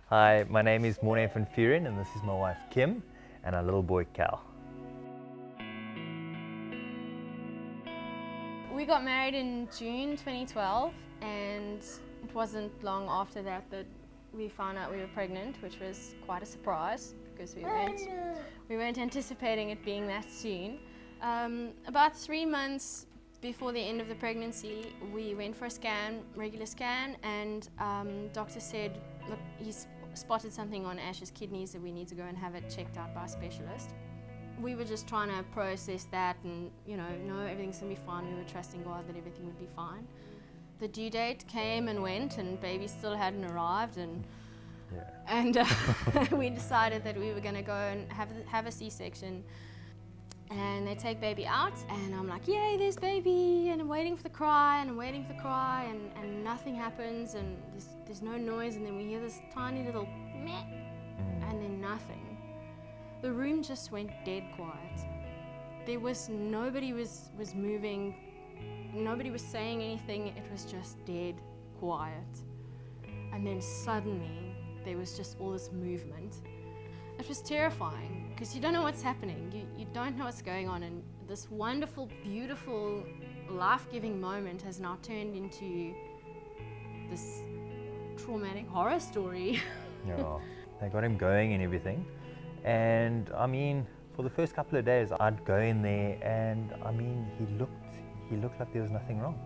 Hi, my name is Morne and this is my wife Kim and our little boy Cal. We got married in June 2012, and it wasn't long after that we found out we were pregnant, which was quite a surprise because we weren't anticipating it being that soon. About 3 months before the end of the pregnancy, we went for a scan, regular scan, and doctor said, look, he's spotted something on Ash's kidneys that we need to go and have it checked out by a specialist. We were just trying to process that and, no, everything's going to be fine. We were trusting God that everything would be fine. The due date came and went, and baby still hadn't arrived, and we decided that we were going to go and have a C-section. And they take baby out, and I'm like, yay, there's baby, and I'm waiting for the cry, and nothing happens, and there's no noise, and then we hear this tiny little meh, and then nothing. The room just went dead quiet. Nobody was moving, nobody was saying anything, it was just dead quiet. And then suddenly, there was just all this movement. It was terrifying, because you don't know what's happening, you don't know what's going on, and this wonderful, beautiful, life-giving moment has now turned into this traumatic horror story. Yeah, they got him going and everything. And I mean, for the first couple of days, I'd go in there and I mean, he looked like there was nothing wrong.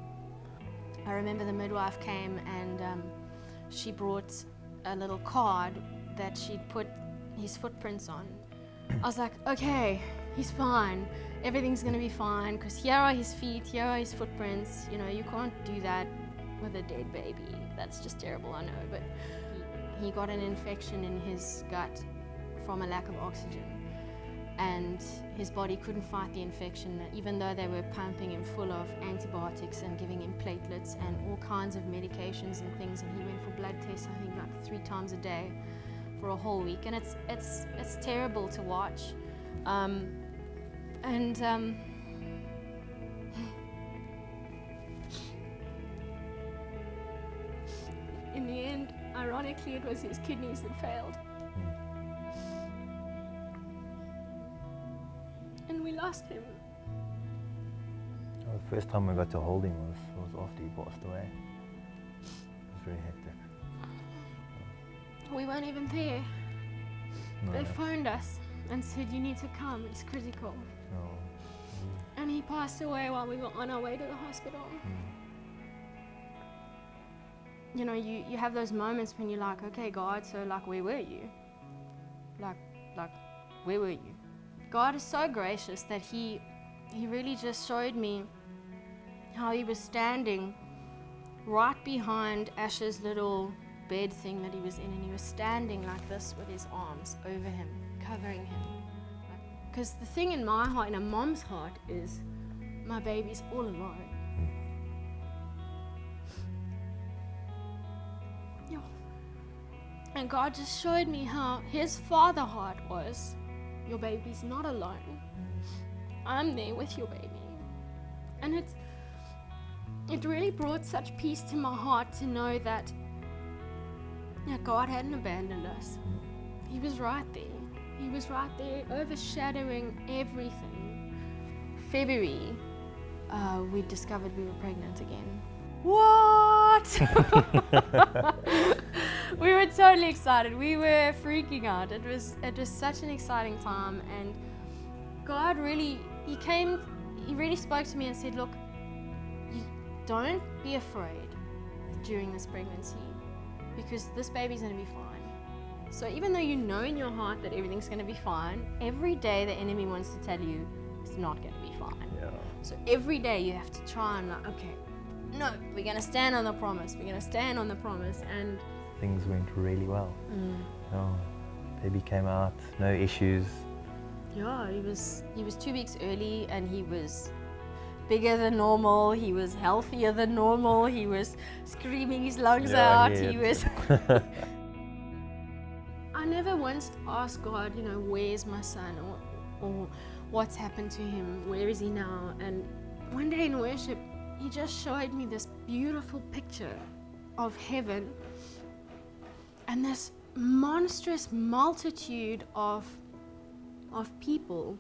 I remember the midwife came and she brought a little card that she'd put his footprints on. I was like, okay, he's fine. Everything's gonna be fine, because here are his feet, here are his footprints. You can't do that with a dead baby. That's just terrible, I know. But he got an infection in his gut from a lack of oxygen, and his body couldn't fight the infection, even though they were pumping him full of antibiotics and giving him platelets and all kinds of medications and things, and he went for blood tests, I think like 3 times a day for a whole week, and it's terrible to watch. In the end, ironically, it was his kidneys that failed. And we lost him. Well, the first time we got to hold him was after he passed away. It was very hectic. We weren't even there. No. They phoned us and said, you need to come, it's critical. No. And he passed away while we were on our way to the hospital. You have those moments when you're like, okay, God, so like, where were you? Like, where were you? God is so gracious that he really just showed me how he was standing right behind Ash's little bed thing that he was in, and he was standing like this with his arms over him, covering him. Because the thing in my heart, in a mom's heart, is my baby's all alone. Yeah. And God just showed me how his father heart was, your baby's not alone. I'm there with your baby. And it really brought such peace to my heart to know that God hadn't abandoned us. He was right there. He was right there, overshadowing everything. February, we discovered we were pregnant again. What? We were totally excited. We were freaking out. It was such an exciting time, and God really, He really spoke to me and said, look, you don't be afraid during this pregnancy, because this baby's going to be fine. So even though you know in your heart that everything's going to be fine, every day the enemy wants to tell you it's not going to be fine. Yeah. So every day you have to try and like, okay, no, we're going to stand on the promise. We're going to stand on the promise. And things went really well. No, baby came out, no issues. yeah, he was 2 weeks early, and he was bigger than normal. He was healthier than normal. He was screaming his lungs out. He was. I never once asked God, where's my son, or what's happened to him? Where is he now? And one day in worship, he just showed me this beautiful picture of heaven. And this monstrous multitude of people,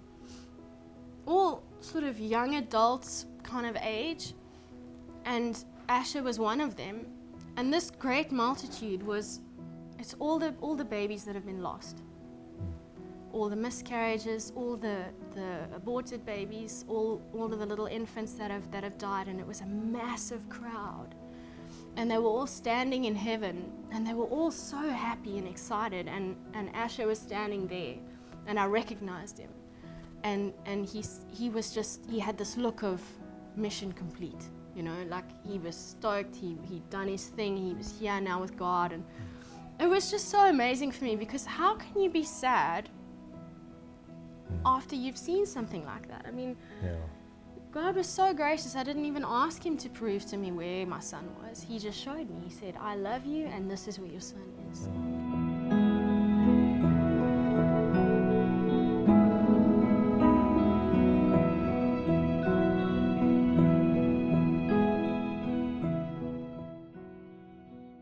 all sort of young adults kind of age, and Asher was one of them. And this great multitude it's all the babies that have been lost, all the miscarriages, all the aborted babies, all of the little infants that have died, and it was a massive crowd. And they were all standing in heaven, and they were all so happy and excited, and Asher was standing there, and I recognized him. And he had this look of mission complete, you know, like he was stoked, he'd done his thing, he was here now with God. And it was just so amazing for me, because how can you be sad after you've seen something like that? I mean, Yeah. God was so gracious. I didn't even ask him to prove to me where my son was. He just showed me. He said, I love you, and this is where your son is.